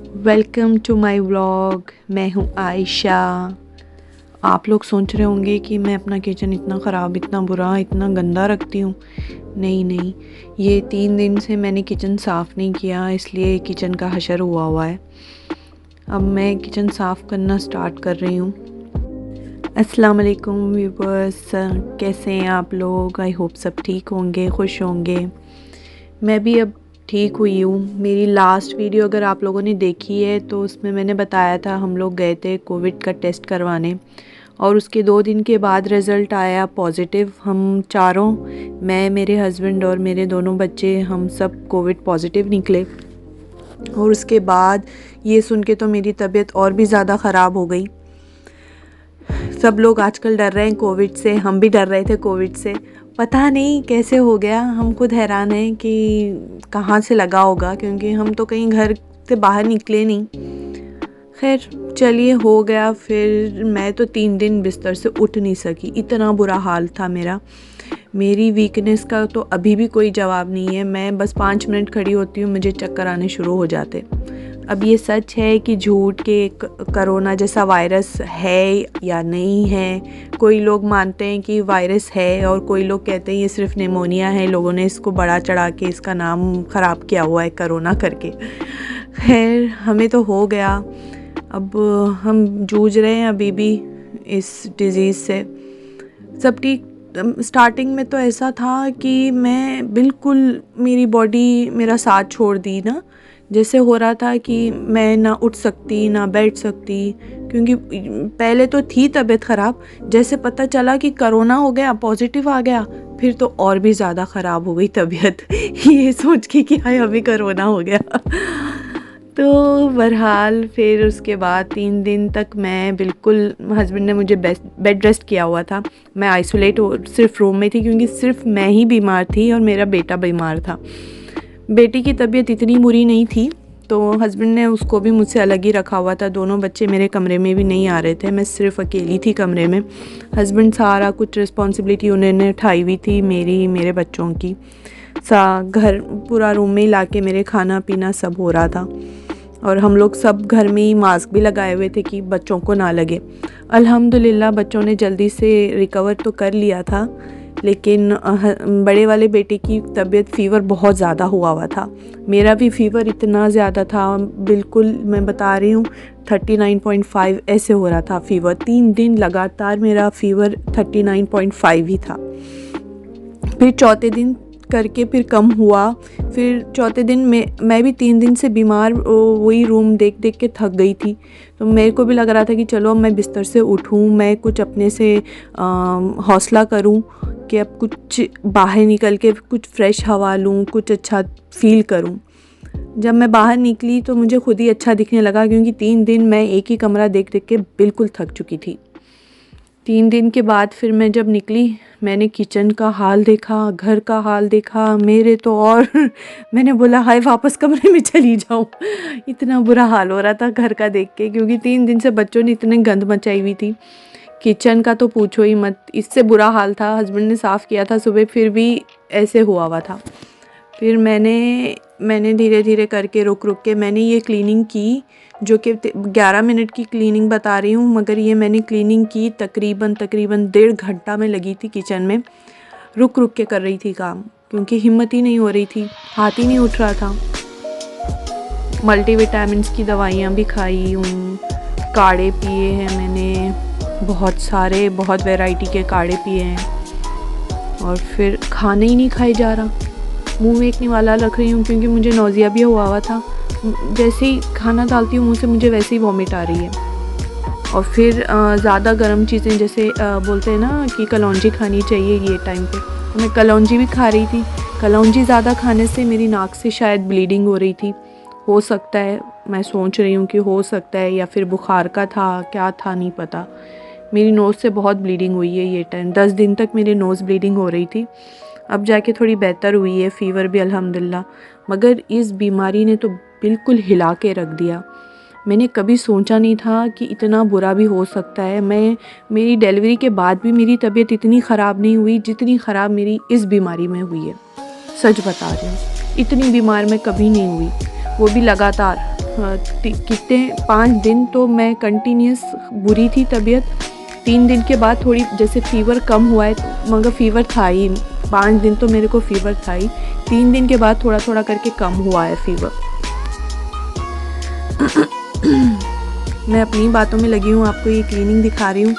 Welcome to my vlog. मैं हूँ आयशा। आप लोग सोच रहे होंगे कि मैं अपना किचन इतना ख़राब, इतना बुरा, इतना गंदा रखती हूँ। नहीं नहीं, ये 3 दिन से मैंने किचन साफ़ नहीं किया, इसलिए किचन का हशर हुआ है। अब मैं किचन साफ़ करना स्टार्ट कर रही हूँ। अस्सलाम वालेकुम व्यूअर्स, कैसे हैं आप लोग? आई होप सब ठीक होंगे, खुश होंगे। मैं भी अब ठीक हुई हूँ। मेरी लास्ट वीडियो अगर आप लोगों ने देखी है तो उसमें मैंने बताया था हम लोग गए थे कोविड का टेस्ट करवाने, और उसके 2 दिन के बाद रिज़ल्ट आया पॉजिटिव। हम चारों, मैं, मेरे हस्बैंड और मेरे दोनों बच्चे, हम सब कोविड पॉजिटिव निकले। और उसके बाद ये सुन के तो मेरी तबीयत और भी ज़्यादा ख़राब हो गई। सब लोग आजकल डर रहे हैं कोविड से, हम भी डर रहे थे कोविड से। पता नहीं कैसे हो गया, हम खुद हैरान हैं कि कहाँ से लगा होगा, क्योंकि हम तो कहीं घर से बाहर निकले नहीं। खैर चलिए, हो गया। फिर मैं तो 3 दिन बिस्तर से उठ नहीं सकी, इतना बुरा हाल था मेरा। मेरी वीकनेस का तो अभी भी कोई जवाब नहीं है। मैं बस 5 मिनट खड़ी होती हूँ, मुझे चक्कर आने शुरू हो जाते। अब ये सच है कि झूठ के कोरोना जैसा वायरस है या नहीं है। कोई लोग मानते हैं कि वायरस है और कोई लोग कहते हैं ये सिर्फ निमोनिया है, लोगों ने इसको बड़ा चढ़ा के इसका नाम ख़राब किया हुआ है कोरोना करके। खैर हमें तो हो गया। अब हम जूझ रहे हैं अभी भी इस डिज़ीज़ से। सब ठीक। स्टार्टिंग में तो ऐसा था कि मैं बिल्कुल, मेरी बॉडी मेरा साथ छोड़ दी ना, जैसे हो रहा था कि मैं ना उठ सकती ना बैठ सकती, क्योंकि पहले तो थी तबीयत ख़राब। जैसे पता चला कि कोरोना हो गया, पॉजिटिव आ गया, फिर तो और भी ज़्यादा ख़राब हो गई तबीयत ये सोच के कि हाय अभी कोरोना हो गया तो बहरहाल फिर उसके बाद 3 दिन तक मैं बिल्कुल, हस्बैंड ने मुझे बेड रेस्ट किया हुआ था। मैं आइसोलेट सिर्फ रूम में थी, क्योंकि सिर्फ मैं ही बीमार थी और मेरा बेटा बीमार था। बेटी की तबीयत इतनी बुरी नहीं थी, तो हस्बैंड ने उसको भी मुझसे अलग ही रखा हुआ था। दोनों बच्चे मेरे कमरे में भी नहीं आ रहे थे, मैं सिर्फ अकेली थी कमरे में। हस्बैंड सारा कुछ रिस्पॉन्सिबिलिटी उन्होंने उठाई हुई थी, मेरे बच्चों की। घर पूरा रूम में ही ला के मेरे खाना पीना सब हो रहा था, और हम लोग सब घर में ही मास्क भी लगाए हुए थे कि बच्चों को ना लगे। अल्हम्दुलिल्लाह बच्चों ने जल्दी से रिकवर तो कर लिया था, लेकिन बड़े वाले बेटे की तबीयत फ़ीवर बहुत ज़्यादा हुआ था। मेरा भी फ़ीवर इतना ज़्यादा था, बिल्कुल मैं बता रही हूँ 39.5 ऐसे हो रहा था फ़ीवर। 3 दिन लगातार मेरा फ़ीवर 39.5 ही था। फिर चौथे दिन करके फिर कम हुआ। फिर चौथे दिन मैं भी 3 दिन से बीमार, वही रूम देख देख के थक गई थी। तो मेरे को भी लग रहा था कि चलो मैं बिस्तर से उठूँ, मैं कुछ अपने से हौसला करूँ कि अब कुछ बाहर निकल के कुछ फ्रेश हवा लूँ, कुछ अच्छा फ़ील करूँ। जब मैं बाहर निकली तो मुझे खुद ही अच्छा दिखने लगा, क्योंकि 3 दिन मैं एक ही कमरा देख देख के बिल्कुल थक चुकी थी। 3 दिन के बाद फिर मैं जब निकली, मैंने किचन का हाल देखा, घर का हाल देखा, मेरे तो और मैंने बोला हाय वापस कमरे में चली जाऊँ इतना बुरा हाल हो रहा था घर का देख के, क्योंकि 3 दिन से बच्चों ने इतनी गंद मचाई हुई थी। किचन का तो पूछो ही मत, इससे बुरा हाल था। हस्बैंड ने साफ़ किया था सुबह, फिर भी ऐसे हुआ था। फिर मैंने धीरे धीरे करके रुक रुक के मैंने ये क्लीनिंग की, जो कि 11 मिनट की क्लीनिंग बता रही हूँ, मगर ये मैंने क्लीनिंग की तकरीबन 1.5 घंटा में लगी थी किचन में। रुक रुक के कर रही थी काम, क्योंकि हिम्मत ही नहीं हो रही थी, हाथ ही नहीं उठ रहा था। मल्टीविटामिन्स की दवाइयाँ भी खाई हूँ, काढ़े पिए हैं मैंने, बहुत सारे, बहुत वैरायटी के काढ़े पिए हैं, और फिर खाना ही नहीं खाया जा रहा। मुंह में एक निवाला रख रही हूँ, क्योंकि मुझे नौजिया भी हुआ था। जैसे ही खाना डालती हूँ मुंह से, मुझे वैसे ही वॉमिट आ रही है। और फिर ज़्यादा गर्म चीज़ें, जैसे बोलते हैं ना कि कलौंजी खानी चाहिए ये टाइम पे, तो मैं कलौंजी भी खा रही थी। कलौंजी ज़्यादा खाने से मेरी नाक से शायद ब्लीडिंग हो रही थी, हो सकता है। मैं सोच रही हूँ कि हो सकता है, या फिर बुखार का था, क्या था नहीं पता। मेरी नोज़ से बहुत ब्लीडिंग हुई है ये टाइम। 10 दिन तक मेरी नोज़ ब्लीडिंग हो रही थी, अब जाके थोड़ी बेहतर हुई है, फ़ीवर भी अल्हम्दुलिल्लाह। मगर इस बीमारी ने तो बिल्कुल हिला के रख दिया। मैंने कभी सोचा नहीं था कि इतना बुरा भी हो सकता है। मेरी डिलीवरी के बाद भी मेरी तबीयत इतनी ख़राब नहीं हुई जितनी ख़राब मेरी इस बीमारी में हुई है। सच बता रही हूँ, इतनी बीमार मैं कभी नहीं हुई। वो भी लगातार कितने 5 दिन तो मैं कंटिन्यूस बुरी थी तबीयत। 3 दिन के बाद थोड़ी जैसे फ़ीवर कम हुआ है, मगर फ़ीवर था ही, 5 दिन तो मेरे को फ़ीवर था ही। 3 दिन के बाद थोड़ा थोड़ा करके कम हुआ है फ़ीवर। मैं अपनी बातों में लगी हूँ, आपको ये क्लीनिंग दिखा रही हूँ।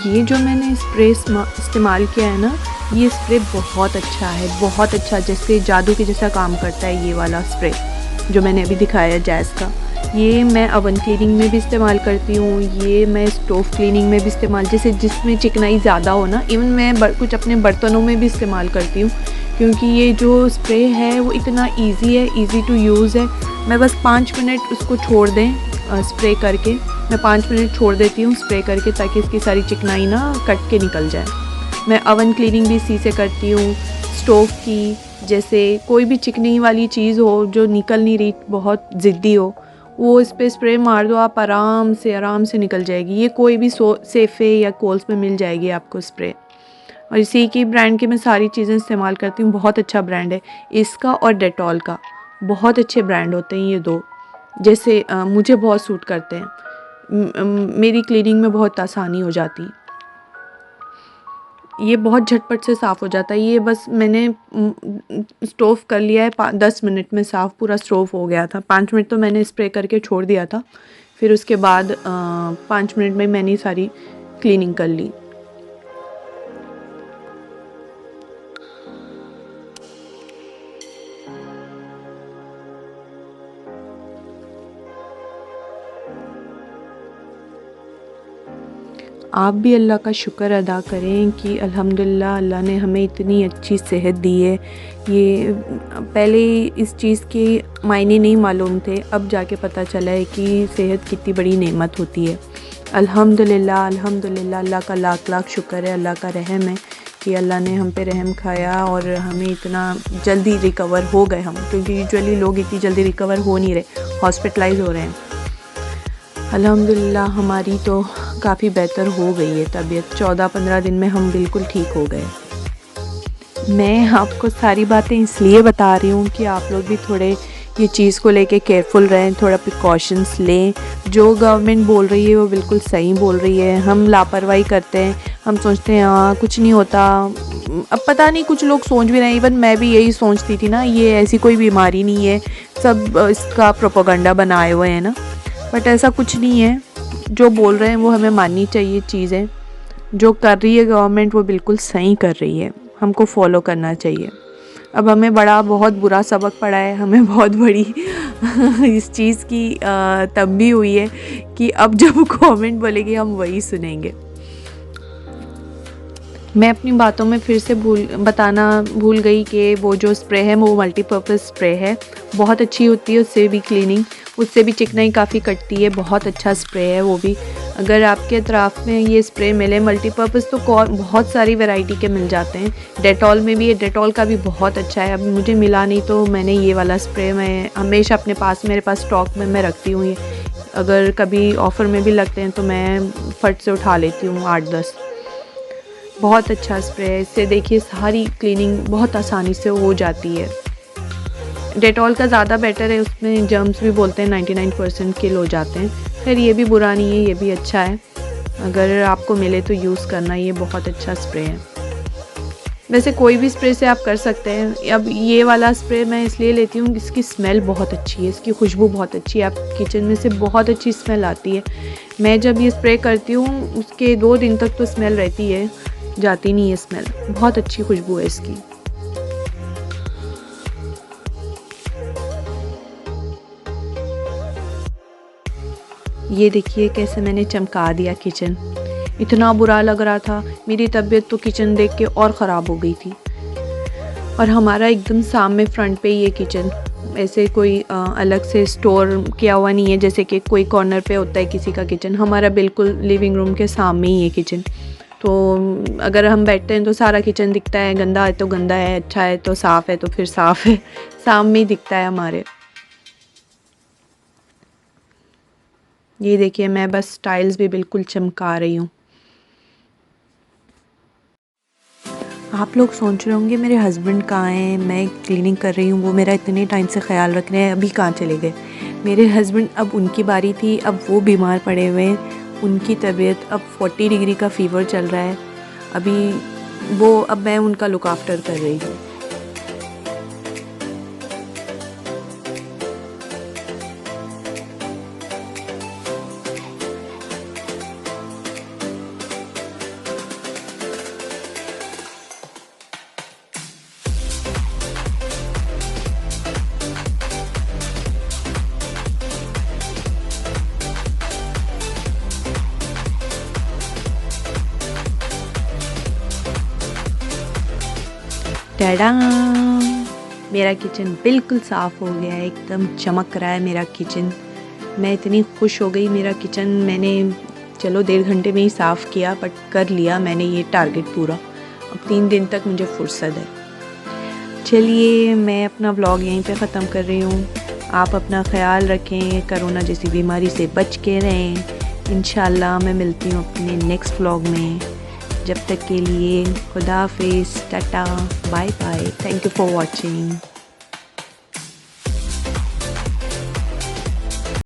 ये जो मैंने स्प्रे इस्तेमाल किया है ना, ये स्प्रे बहुत अच्छा है, बहुत अच्छा, जैसे जादू के जैसा काम करता है ये वाला स्प्रे जो मैंने अभी दिखाया है जैज़ का। ये मैं ओवन क्लीनिंग में भी इस्तेमाल करती हूँ, ये मैं स्टोव क्लीनिंग में भी इस्तेमाल, जैसे जिसमें चिकनाई ज़्यादा हो ना, इवन मैं कुछ अपने बर्तनों में भी इस्तेमाल करती हूँ, क्योंकि ये जो स्प्रे है वो इतना ईजी है, ईज़ी टू यूज़ है। मैं बस 5 मिनट उसको छोड़ दें स्प्रे करके, मैं 5 मिनट छोड़ देती हूँ स्प्रे करके, ताकि इसकी सारी चिकनाई ना कट के निकल जाए। मैं ओवन क्लीनिंग भी इसी से करती हूँ, स्टोव की, जैसे कोई भी चिकनी वाली चीज़ हो जो निकल नहीं रही, बहुत ज़िद्दी हो, वो इस पर स्प्रे मार दो, आप आराम से निकल जाएगी। ये कोई भी सेफ़े या कोल्स में मिल जाएगी आपको स्प्रे। और इसी की ब्रांड की मैं सारी चीज़ें इस्तेमाल करती हूँ, बहुत अच्छा ब्रांड है इसका और डेटॉल का, बहुत अच्छे ब्रांड होते हैं ये दो, जैसे मुझे बहुत सूट करते हैं। मेरी क्लीनिंग में बहुत आसानी हो जाती है, ये बहुत झटपट से साफ़ हो जाता है। ये बस मैंने स्टोव कर लिया है, 10 मिनट में साफ़ पूरा स्टोव हो गया था। 5 मिनट तो मैंने स्प्रे करके छोड़ दिया था, फिर उसके बाद 5 मिनट में मैंने सारी क्लीनिंग कर ली। आप भी अल्लाह का शुक्र अदा करें कि अल्हम्दुलिल्लाह अल्लाह ने हमें इतनी अच्छी सेहत दी है। ये पहले इस चीज़ के मायने नहीं मालूम थे, अब जाके पता चला है कि सेहत कितनी बड़ी नेमत होती है। अल्हम्दुलिल्लाह अल्हम्दुलिल्लाह, अल्लाह का लाख लाख शुक्र है, अल्लाह का रहम है कि अल्लाह ने हम पे रहम खाया और हमें इतना जल्दी रिकवर हो गए हम, क्योंकि यूजुअली लोग इतनी जल्दी रिकवर हो नहीं रहे, हॉस्पिटलाइज हो रहे हैं। अल्हम्दुलिल्लाह हमारी तो काफ़ी बेहतर हो गई है तबीयत, 14-15 दिन में हम बिल्कुल ठीक हो गए। मैं आपको सारी बातें इसलिए बता रही हूँ कि आप लोग भी थोड़े ये चीज़ को लेके केयरफुल रहें, थोड़ा प्रिकॉशंस लें। जो गवर्नमेंट बोल रही है वो बिल्कुल सही बोल रही है, हम लापरवाही करते हैं, हम सोचते हैं हाँ कुछ नहीं होता। अब पता नहीं कुछ लोग सोच भी रहे हैं, इवन मैं भी यही सोचती थी ना, ये ऐसी कोई बीमारी नहीं है, सब इसका प्रोपेगेंडा बनाए हुए हैं ना, बट ऐसा कुछ नहीं है। जो बोल रहे हैं वो हमें माननी चाहिए चीज़ें, जो कर रही है गवर्नमेंट वो बिल्कुल सही कर रही है, हमको फॉलो करना चाहिए। अब हमें बहुत बुरा सबक पड़ा है, हमें बहुत बड़ी इस चीज़ की तंबी हुई है कि अब जब गवर्नमेंट बोलेगी हम वही सुनेंगे। मैं अपनी बातों में फिर से बताना भूल गई कि वो जो स्प्रे है वो मल्टीपर्पज़ स्प्रे है, बहुत अच्छी होती है, उससे भी क्लीनिंग, उससे भी चिकनाई काफ़ी कटती है, बहुत अच्छा स्प्रे है वो भी। अगर आपके अतराफ़ में ये स्प्रे मिले मल्टीपर्पज़ तो बहुत सारी वैरायटी के मिल जाते हैं। डेटॉल में भी है, डेटॉल का भी बहुत अच्छा है, अब मुझे मिला नहीं तो मैंने ये वाला स्प्रे मैं हमेशा अपने पास, मेरे पास स्टॉक में मैं रखती हूँ ये, अगर कभी ऑफ़र में भी लगते हैं तो मैं फट से उठा लेती हूँ 8-10। बहुत अच्छा स्प्रे है, इससे देखिए सारी क्लीनिंग बहुत आसानी से हो जाती है। डेटॉल का ज़्यादा बेटर है, उसमें जर्म्स भी बोलते हैं 99% किल हो जाते हैं। खैर ये भी बुरा नहीं है, ये भी अच्छा है, अगर आपको मिले तो यूज़ करना, ये बहुत अच्छा स्प्रे है। वैसे कोई भी स्प्रे से आप कर सकते हैं। अब ये वाला स्प्रे मैं इसलिए लेती हूँ, इसकी स्मेल बहुत अच्छी है, इसकी खुशबू बहुत अच्छी है, आप किचन में से बहुत अच्छी स्मेल आती है। मैं जब ये स्प्रे करती हूँ उसके 2 दिन तक तो स्मेल रहती है, जाती नहीं है स्मेल, बहुत अच्छी खुशबू है इसकी। ये देखिए कैसे मैंने चमका दिया किचन, इतना बुरा लग रहा था, मेरी तबीयत तो किचन देख के और ख़राब हो गई थी। और हमारा एकदम सामने फ्रंट पे ही है किचन, ऐसे कोई अलग से स्टोर किया हुआ नहीं है, जैसे कि कोई कॉर्नर पे होता है किसी का किचन, हमारा बिल्कुल लिविंग रूम के सामने ही है किचन। तो अगर हम बैठते हैं तो सारा किचन दिखता है, गंदा है तो गंदा है, अच्छा है तो साफ़ है तो फिर साफ़ है, सामने ही दिखता है हमारे। ये देखिए मैं बस टाइल्स भी बिल्कुल चमका रही हूँ। आप लोग सोच रहे होंगे मेरे हस्बैंड कहाँ हैं, मैं क्लीनिंग कर रही हूँ, वो मेरा इतने टाइम से ख्याल रख रहे हैं, अभी कहाँ चले गए। मेरे हस्बैंड, अब उनकी बारी थी, अब वो बीमार पड़े हुए हैं, उनकी तबीयत अब 40 डिग्री का फ़ीवर चल रहा है अभी, वो अब मैं उनका लुक आफ्टर कर रही हूँ। टाडा! मेरा किचन बिल्कुल साफ़ हो गया है, एकदम चमक रहा है मेरा किचन। मैं इतनी खुश हो गई, मेरा किचन मैंने चलो 1.5 घंटे में ही साफ़ किया, बट कर लिया मैंने ये टारगेट पूरा। अब 3 दिन तक मुझे फुर्सत है। चलिए मैं अपना व्लॉग यहीं पे ख़त्म कर रही हूँ। आप अपना ख़याल रखें, कोरोना जैसी बीमारी से बच के रहें। इंशाल्लाह मैं मिलती हूँ अपने नेक्स्ट व्लॉग में। जब तक के लिए खुदा हाफिज़, tata, bye bye, thank you for watching.